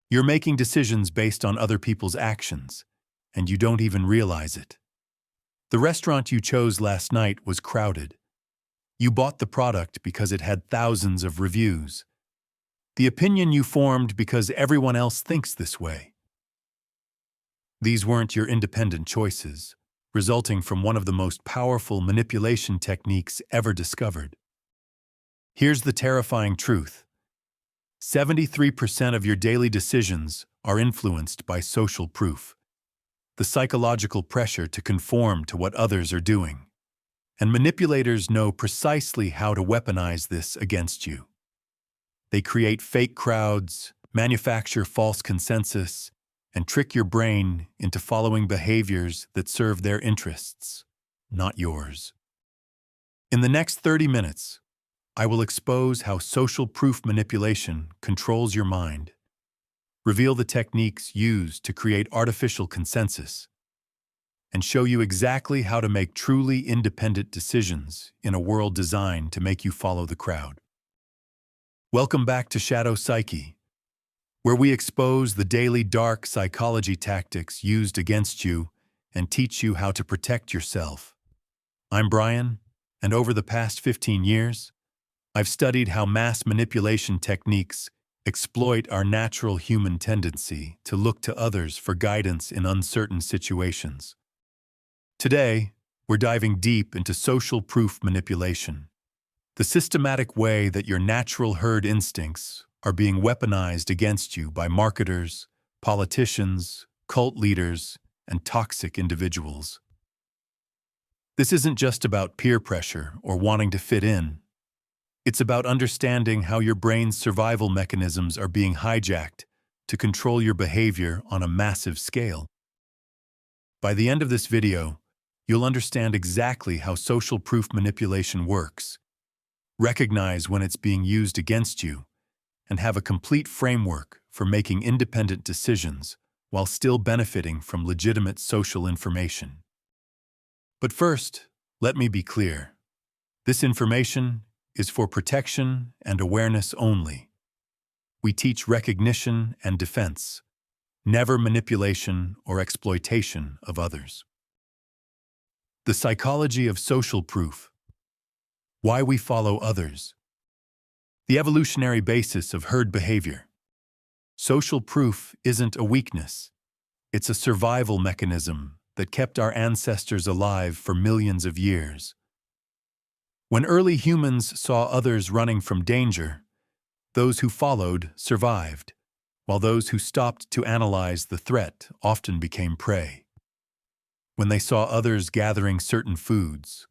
You're making decisions based on other people's actions, and you don't even realize it. The restaurant you chose last night was crowded. You bought the product because it had thousands of reviews. The opinion you formed because everyone else thinks this way. These weren't your independent choices, resulting from one of the most powerful manipulation techniques ever discovered. Here's the terrifying truth. 73% of your daily decisions are influenced by social proof, the psychological pressure to conform to what others are doing. And manipulators know precisely how to weaponize this against you. They create fake crowds, manufacture false consensus, and trick your brain into following behaviors that serve their interests, not yours. In the next 30 minutes, I will expose how social proof manipulation controls your mind, reveal the techniques used to create artificial consensus, and show you exactly how to make truly independent decisions in a world designed to make you follow the crowd. Welcome back to Shadow Psyche, where we expose the daily dark psychology tactics used against you and teach you how to protect yourself. I'm Brian, and over the past 15 years, I've studied how mass manipulation techniques exploit our natural human tendency to look to others for guidance in uncertain situations. Today, we're diving deep into social proof manipulation, the systematic way that your natural herd instincts are being weaponized against you by marketers, politicians, cult leaders, and toxic individuals. This isn't just about peer pressure or wanting to fit in. It's about understanding how your brain's survival mechanisms are being hijacked to control your behavior on a massive scale. By the end of this video, you'll understand exactly how social proof manipulation works, recognize when it's being used against you, and have a complete framework for making independent decisions while still benefiting from legitimate social information. But first, let me be clear. This information is for protection and awareness only. We teach recognition and defense, never manipulation or exploitation of others. The psychology of social proof. Why we follow others. The evolutionary basis of herd behavior. Social proof isn't a weakness. It's a survival mechanism that kept our ancestors alive for millions of years. When early humans saw others running from danger, those who followed survived, while those who stopped to analyze the threat often became prey. When they saw others gathering certain foods,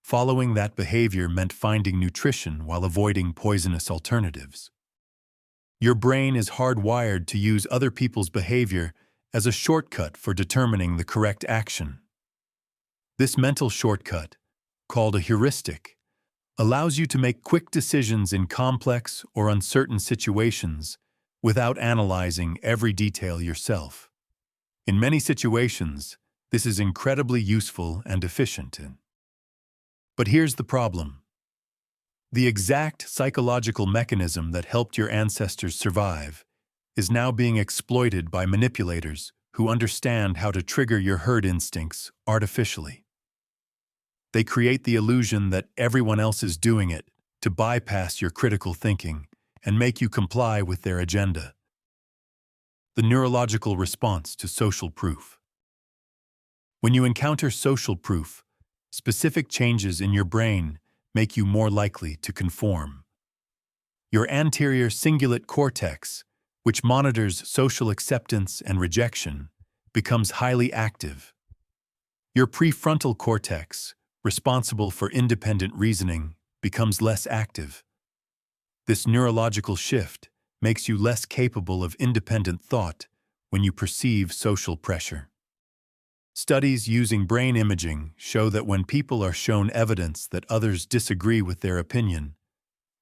following that behavior meant finding nutrition while avoiding poisonous alternatives. Your brain is hardwired to use other people's behavior as a shortcut for determining the correct action. This mental shortcut, called a heuristic, allows you to make quick decisions in complex or uncertain situations without analyzing every detail yourself. In many situations, this is incredibly useful and efficient. But here's the problem. The exact psychological mechanism that helped your ancestors survive is now being exploited by manipulators who understand how to trigger your herd instincts artificially. They create the illusion that everyone else is doing it to bypass your critical thinking and make you comply with their agenda. The neurological response to social proof. When you encounter social proof, specific changes in your brain make you more likely to conform. Your anterior cingulate cortex, which monitors social acceptance and rejection, becomes highly active. Your prefrontal cortex, responsible for independent reasoning, becomes less active. This neurological shift makes you less capable of independent thought when you perceive social pressure. Studies using brain imaging show that when people are shown evidence that others disagree with their opinion,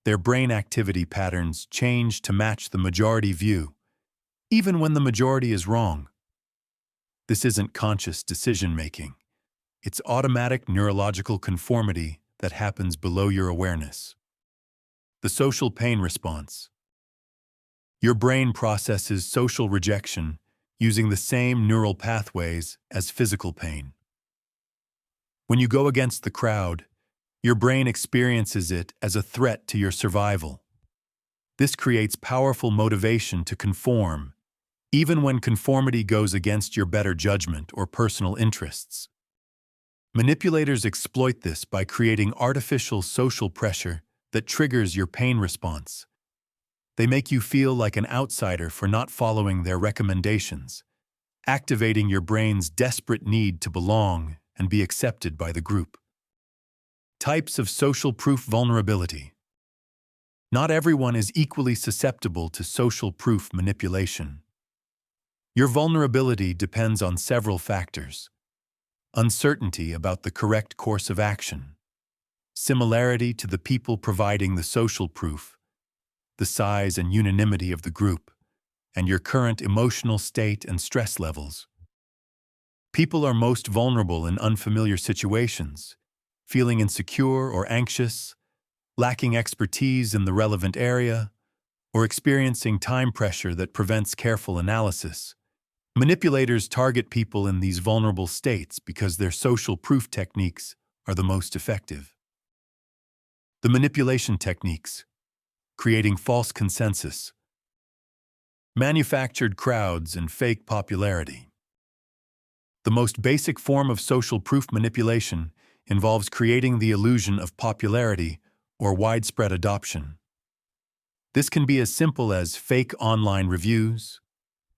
their brain activity patterns change to match the majority view, even when the majority is wrong. This isn't conscious decision-making. It's automatic neurological conformity that happens below your awareness. The social pain response. Your brain processes social rejection using the same neural pathways as physical pain. When you go against the crowd, your brain experiences it as a threat to your survival. This creates powerful motivation to conform, even when conformity goes against your better judgment or personal interests. Manipulators exploit this by creating artificial social pressure that triggers your pain response. They make you feel like an outsider for not following their recommendations, activating your brain's desperate need to belong and be accepted by the group. Types of social proof vulnerability. Not everyone is equally susceptible to social proof manipulation. Your vulnerability depends on several factors: uncertainty about the correct course of action, similarity to the people providing the social proof, the size and unanimity of the group, and your current emotional state and stress levels. People are most vulnerable in unfamiliar situations, feeling insecure or anxious, lacking expertise in the relevant area, or experiencing time pressure that prevents careful analysis. Manipulators target people in these vulnerable states because their social proof techniques are the most effective. The manipulation techniques: creating false consensus, manufactured crowds, and fake popularity. The most basic form of social proof manipulation involves creating the illusion of popularity or widespread adoption. This can be as simple as fake online reviews,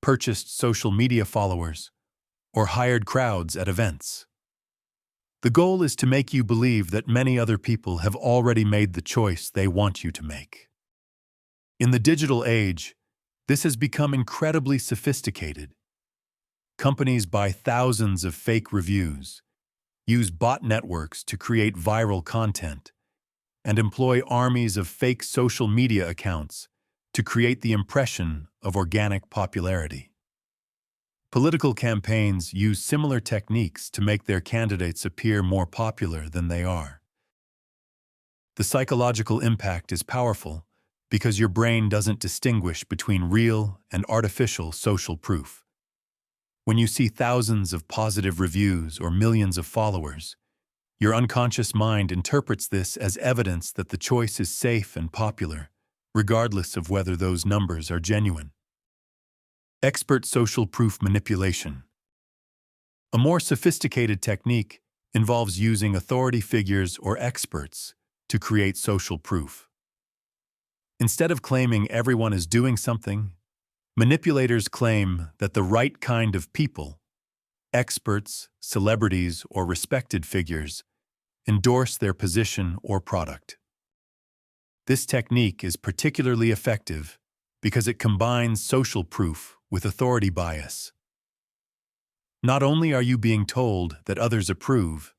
purchased social media followers, or hired crowds at events. The goal is to make you believe that many other people have already made the choice they want you to make. In the digital age, this has become incredibly sophisticated. Companies buy thousands of fake reviews, use bot networks to create viral content, and employ armies of fake social media accounts to create the impression of organic popularity. Political campaigns use similar techniques to make their candidates appear more popular than they are. The psychological impact is powerful because your brain doesn't distinguish between real and artificial social proof. When you see thousands of positive reviews or millions of followers, your unconscious mind interprets this as evidence that the choice is safe and popular, regardless of whether those numbers are genuine. Expert social proof manipulation. A more sophisticated technique involves using authority figures or experts to create social proof. Instead of claiming everyone is doing something, manipulators claim that the right kind of people, experts, celebrities, or respected figures, endorse their position or product. This technique is particularly effective because it combines social proof with authority bias. Not only are you being told that others approve,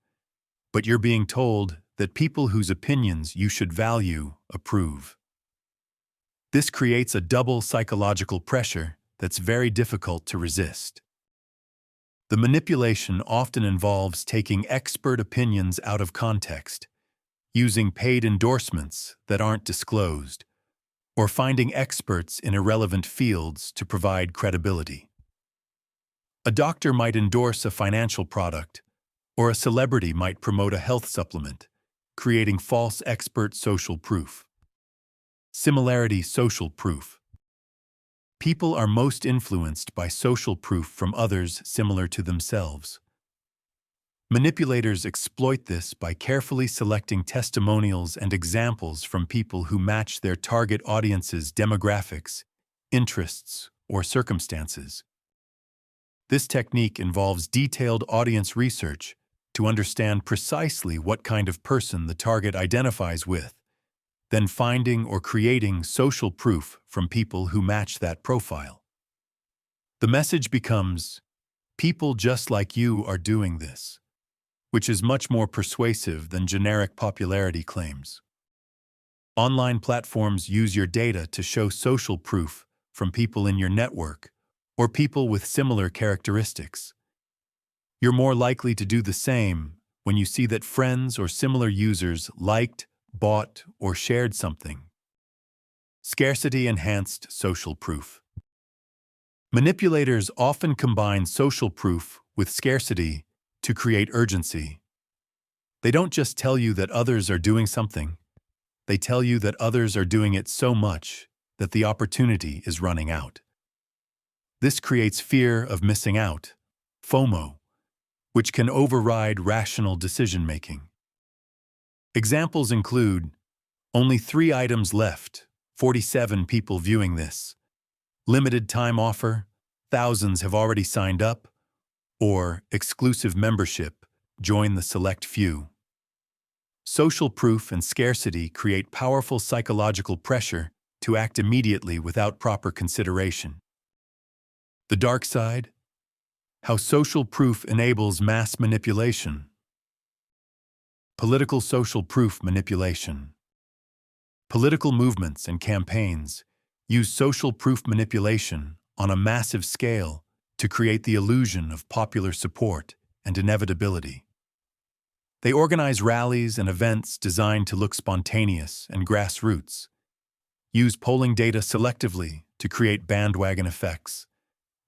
but you're being told that people whose opinions you should value approve. This creates a double psychological pressure that's very difficult to resist. The manipulation often involves taking expert opinions out of context, using paid endorsements that aren't disclosed, or finding experts in irrelevant fields to provide credibility. A doctor might endorse a financial product, or a celebrity might promote a health supplement, creating false expert social proof. Similarity social proof. People are most influenced by social proof from others similar to themselves. Manipulators exploit this by carefully selecting testimonials and examples from people who match their target audience's demographics, interests, or circumstances. This technique involves detailed audience research to understand precisely what kind of person the target identifies with, then finding or creating social proof from people who match that profile. The message becomes, "People just like you are doing this," which is much more persuasive than generic popularity claims. Online platforms use your data to show social proof from people in your network or people with similar characteristics. You're more likely to do the same when you see that friends or similar users liked, bought, or shared something. Scarcity-enhanced social proof. Manipulators often combine social proof with scarcity to create urgency. They don't just tell you that others are doing something, they tell you that others are doing it so much that the opportunity is running out. This creates fear of missing out, FOMO, which can override rational decision-making. Examples include, only 3 items left, 47 people viewing this, limited time offer, thousands have already signed up, or exclusive membership, join the select few. Social proof and scarcity create powerful psychological pressure to act immediately without proper consideration. The dark side? How social proof enables mass manipulation. Political social proof manipulation. Political movements and campaigns use social proof manipulation on a massive scale to create the illusion of popular support and inevitability. They organize rallies and events designed to look spontaneous and grassroots, use polling data selectively to create bandwagon effects,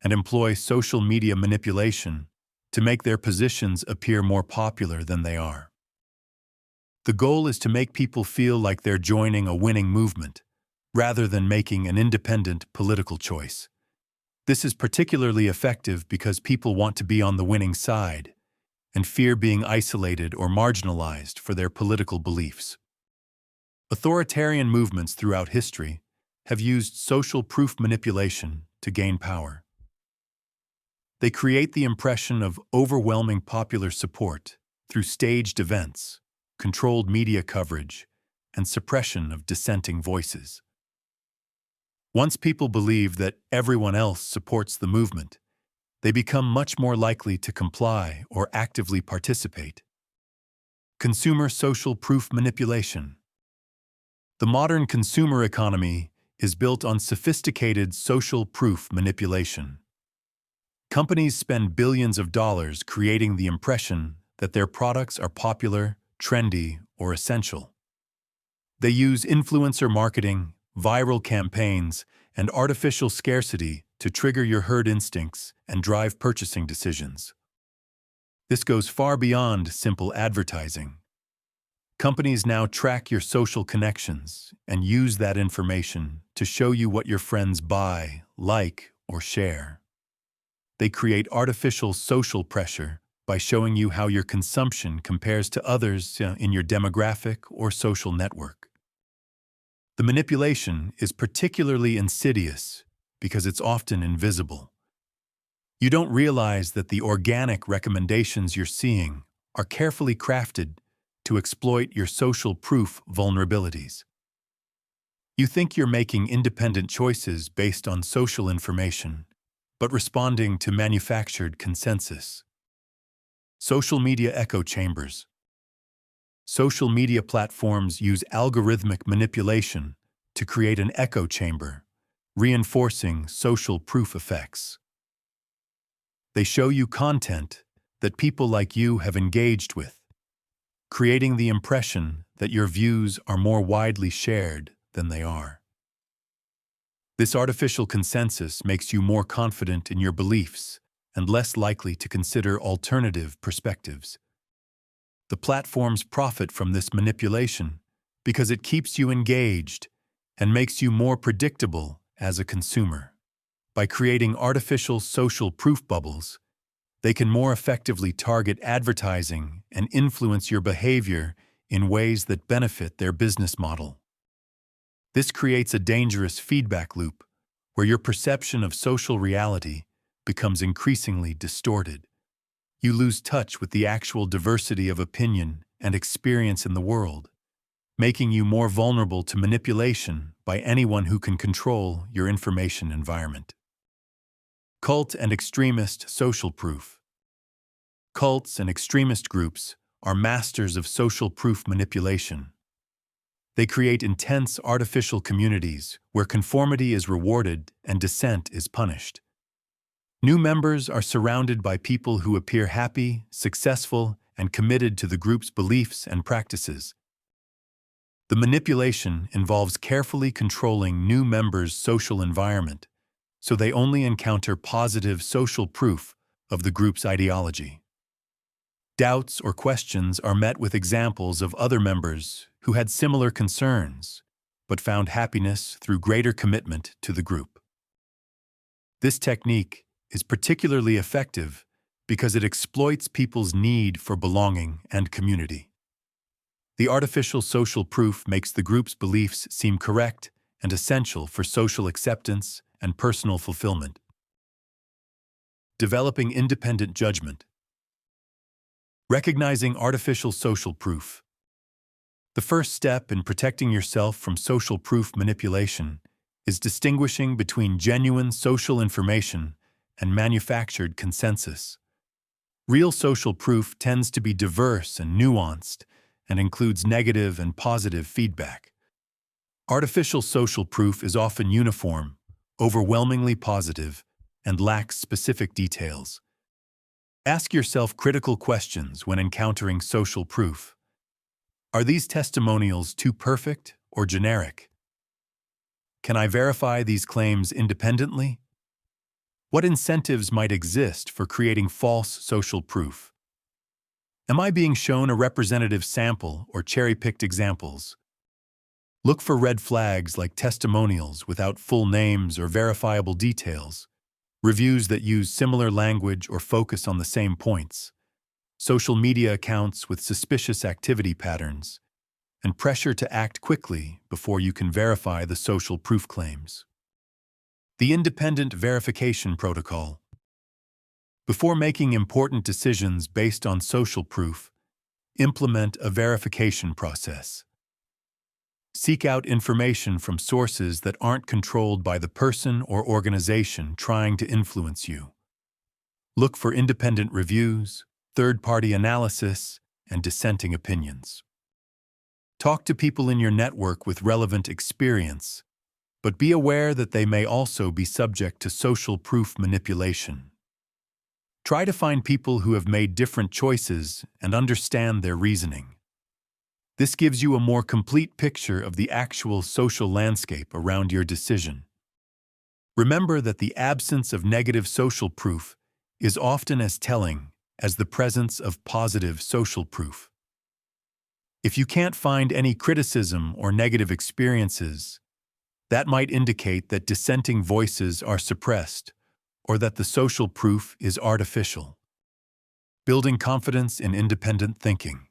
and employ social media manipulation to make their positions appear more popular than they are. The goal is to make people feel like they're joining a winning movement, rather than making an independent political choice. This is particularly effective because people want to be on the winning side and fear being isolated or marginalized for their political beliefs. Authoritarian movements throughout history have used social proof manipulation to gain power. They create the impression of overwhelming popular support through staged events, controlled media coverage, and suppression of dissenting voices. Once people believe that everyone else supports the movement, they become much more likely to comply or actively participate. Consumer social proof manipulation. The modern consumer economy is built on sophisticated social proof manipulation. Companies spend billions of dollars creating the impression that their products are popular, trendy, or essential. They use influencer marketing, viral campaigns, and artificial scarcity to trigger your herd instincts and drive purchasing decisions. This goes far beyond simple advertising. Companies now track your social connections and use that information to show you what your friends buy, like, or share. They create artificial social pressure by showing you how your consumption compares to others in your demographic or social network. The manipulation is particularly insidious because it's often invisible. You don't realize that the organic recommendations you're seeing are carefully crafted to exploit your social proof vulnerabilities. You think you're making independent choices based on social information, but responding to manufactured consensus. Social media echo chambers. Social media platforms use algorithmic manipulation to create an echo chamber, reinforcing social proof effects. They show you content that people like you have engaged with, creating the impression that your views are more widely shared than they are. This artificial consensus makes you more confident in your beliefs and less likely to consider alternative perspectives. The platforms profit from this manipulation because it keeps you engaged and makes you more predictable as a consumer. By creating artificial social proof bubbles, they can more effectively target advertising and influence your behavior in ways that benefit their business model. This creates a dangerous feedback loop where your perception of social reality becomes increasingly distorted. You lose touch with the actual diversity of opinion and experience in the world, making you more vulnerable to manipulation by anyone who can control your information environment. Cult and extremist social proof. Cults and extremist groups are masters of social proof manipulation. They create intense artificial communities where conformity is rewarded and dissent is punished. New members are surrounded by people who appear happy, successful, and committed to the group's beliefs and practices. The manipulation involves carefully controlling new members' social environment so they only encounter positive social proof of the group's ideology. Doubts or questions are met with examples of other members who had similar concerns but found happiness through greater commitment to the group. This technique is particularly effective because it exploits people's need for belonging and community. The artificial social proof makes the group's beliefs seem correct and essential for social acceptance and personal fulfillment. Developing independent judgment. Recognizing artificial social proof. The first step in protecting yourself from social proof manipulation is distinguishing between genuine social information and manufactured consensus. Real social proof tends to be diverse and nuanced and includes negative and positive feedback. Artificial social proof is often uniform, overwhelmingly positive, and lacks specific details. Ask yourself critical questions when encountering social proof. Are these testimonials too perfect or generic? Can I verify these claims independently? What incentives might exist for creating false social proof? Am I being shown a representative sample or cherry-picked examples? Look for red flags like testimonials without full names or verifiable details, reviews that use similar language or focus on the same points, social media accounts with suspicious activity patterns, and pressure to act quickly before you can verify the social proof claims. The Independent Verification Protocol. Before making important decisions based on social proof, implement a verification process. Seek out information from sources that aren't controlled by the person or organization trying to influence you. Look for independent reviews, third-party analysis, and dissenting opinions. Talk to people in your network with relevant experience, but be aware that they may also be subject to social proof manipulation. Try to find people who have made different choices and understand their reasoning. This gives you a more complete picture of the actual social landscape around your decision. Remember that the absence of negative social proof is often as telling as the presence of positive social proof. If you can't find any criticism or negative experiences, that might indicate that dissenting voices are suppressed or that the social proof is artificial. Building confidence in independent thinking.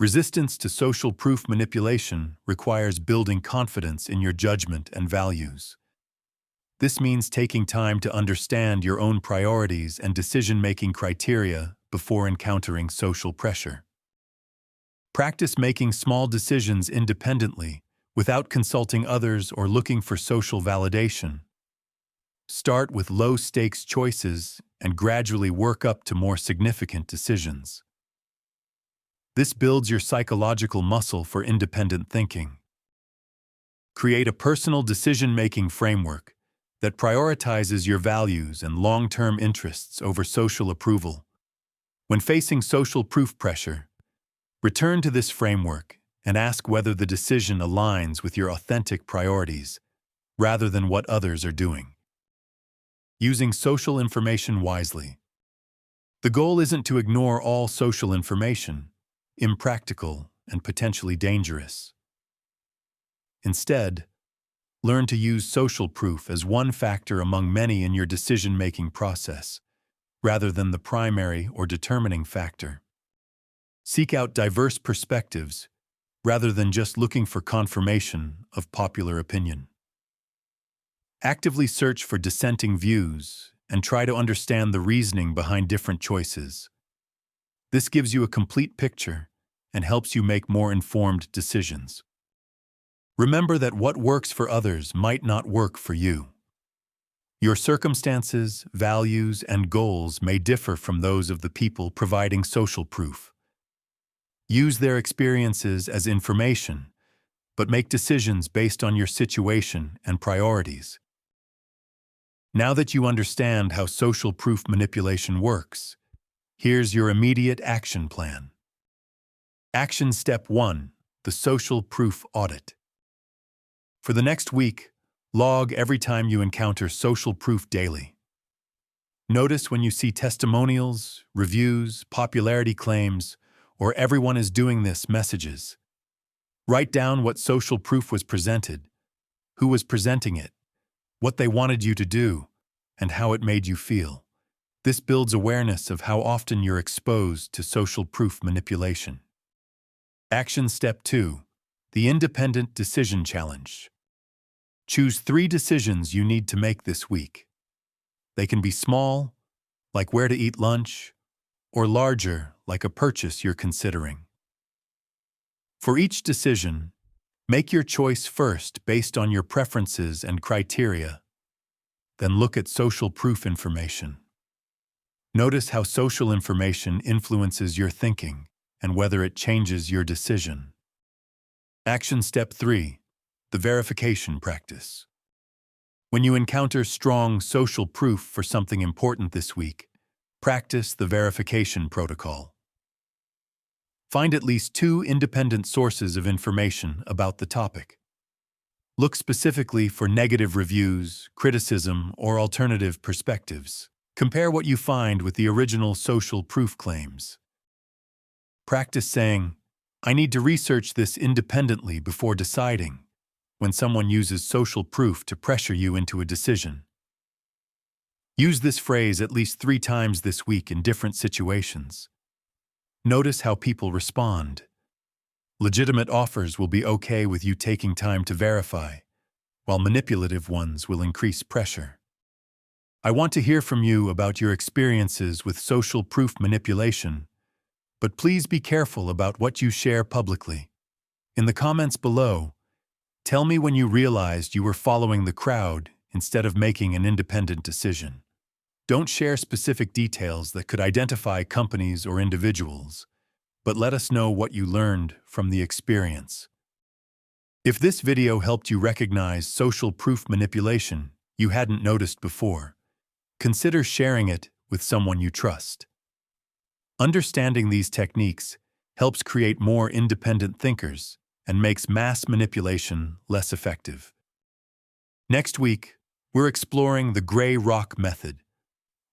Resistance to social proof manipulation requires building confidence in your judgment and values. This means taking time to understand your own priorities and decision-making criteria before encountering social pressure. Practice making small decisions independently without consulting others or looking for social validation. Start with low-stakes choices and gradually work up to more significant decisions. This builds your psychological muscle for independent thinking. Create a personal decision-making framework that prioritizes your values and long-term interests over social approval. When facing social proof pressure, return to this framework and ask whether the decision aligns with your authentic priorities rather than what others are doing. Using social information wisely. The goal isn't to ignore all social information, impractical and potentially dangerous. Instead, learn to use social proof as one factor among many in your decision-making process, rather than the primary or determining factor. Seek out diverse perspectives, rather than just looking for confirmation of popular opinion. Actively search for dissenting views and try to understand the reasoning behind different choices. This gives you a complete picture and helps you make more informed decisions. Remember that what works for others might not work for you. Your circumstances, values, and goals may differ from those of the people providing social proof. Use their experiences as information, but make decisions based on your situation and priorities. Now that you understand how social proof manipulation works, here's your immediate action plan. Action Step 1. the social proof audit. For the next week, log every time you encounter social proof daily. Notice when you see testimonials, reviews, popularity claims, or everyone is doing this messages. Write down what social proof was presented, who was presenting it, what they wanted you to do, and how it made you feel. This builds awareness of how often you're exposed to social proof manipulation. Action Step 2. The Independent Decision Challenge. Choose 3 decisions you need to make this week. They can be small, like where to eat lunch, or larger, like a purchase you're considering. For each decision, make your choice first based on your preferences and criteria. Then look at social proof information. Notice how social information influences your thinking and whether it changes your decision. Action Step 3. The verification practice. When you encounter strong social proof for something important this week, practice the verification protocol. Find at least 2 independent sources of information about the topic. Look specifically for negative reviews, criticism, or alternative perspectives. Compare what you find with the original social proof claims. Practice saying, "I need to research this independently before deciding," when someone uses social proof to pressure you into a decision. Use this phrase at least 3 times this week in different situations. Notice how people respond. Legitimate offers will be okay with you taking time to verify, while manipulative ones will increase pressure. I want to hear from you about your experiences with social proof manipulation, but please be careful about what you share publicly. In the comments below, tell me when you realized you were following the crowd instead of making an independent decision. Don't share specific details that could identify companies or individuals, but let us know what you learned from the experience. If this video helped you recognize social proof manipulation you hadn't noticed before, consider sharing it with someone you trust. Understanding these techniques helps create more independent thinkers and makes mass manipulation less effective. Next week, we're exploring the gray rock method,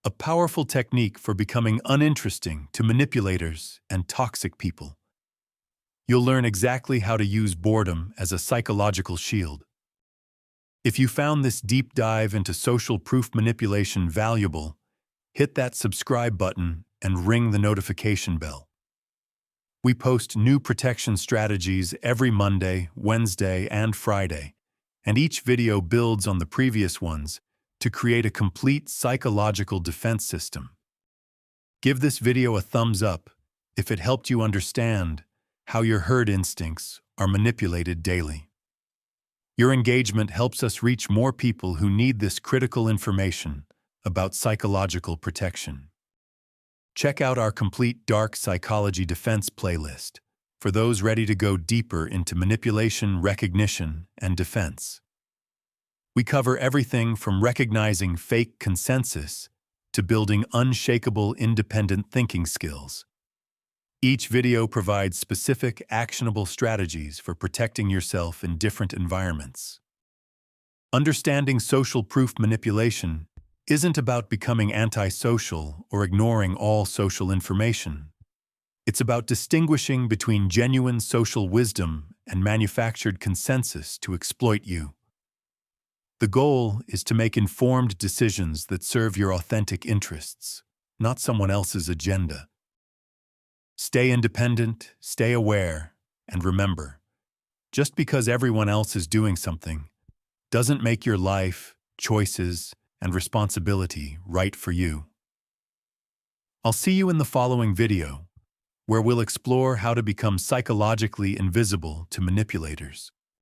a powerful technique for becoming uninteresting to manipulators and toxic people. You'll learn exactly how to use boredom as a psychological shield. If you found this deep dive into social proof manipulation valuable, hit that subscribe button and ring the notification bell. We post new protection strategies every Monday, Wednesday, and Friday, and each video builds on the previous ones to create a complete psychological defense system. Give this video a thumbs up if it helped you understand how your herd instincts are manipulated daily. Your engagement helps us reach more people who need this critical information about psychological protection. Check out our complete dark psychology defense playlist for those ready to go deeper into manipulation, recognition, and defense. We cover everything from recognizing fake consensus to building unshakable independent thinking skills. Each video provides specific, actionable strategies for protecting yourself in different environments. Understanding social proof manipulation isn't about becoming antisocial or ignoring all social information. It's about distinguishing between genuine social wisdom and manufactured consensus to exploit you. The goal is to make informed decisions that serve your authentic interests, not someone else's agenda. Stay independent, stay aware, and remember, just because everyone else is doing something doesn't make your life, choices, and responsibility right for you. I'll see you in the following video, where we'll explore how to become psychologically invisible to manipulators.